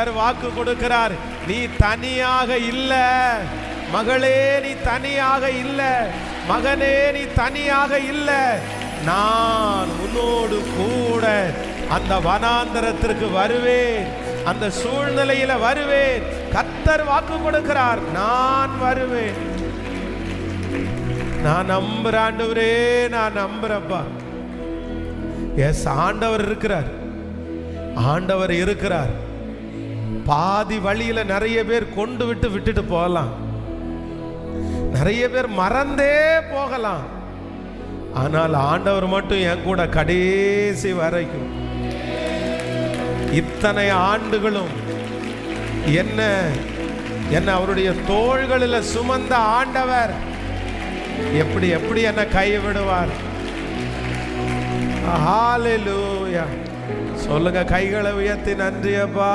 வாக்கு கொடுக்கிறார், நீ தனியாக இல்ல மகளே, நீ தனியாக இல்ல மகனே, நீ தனியாக இல்ல. நான் உன்னோடு கூட அந்த வனாந்தரத்திற்கு வருவேன், அந்த சூழ்நிலையில வருவேன். கர்த்தர் வாக்கு கொடுக்கிறார், நான் வருவேன். நான் நம்புறேன் ஆண்டவரே, நான் நம்புறப்பா. எஸ், ஆண்டவர் இருக்கிறார், ஆண்டவர் இருக்கிறார். பாதி வழியில நிறைய பேர் கொண்டு விட்டுட்டு போகலாம், நிறைய பேர் மறந்தே போகலாம். ஆனால் ஆண்டவர் மட்டும் என் கூட கடைசி வரைக்கும். இத்தனை ஆண்டுகளும் என்ன அவருடைய தோள்களில் சுமந்த ஆண்டவர் எப்படி எப்படி என்னை கைவிடுவார்? ஹல்லேலூயா. சொல்லுங்க, கைகளை உயர்த்தி நன்றி அப்பா.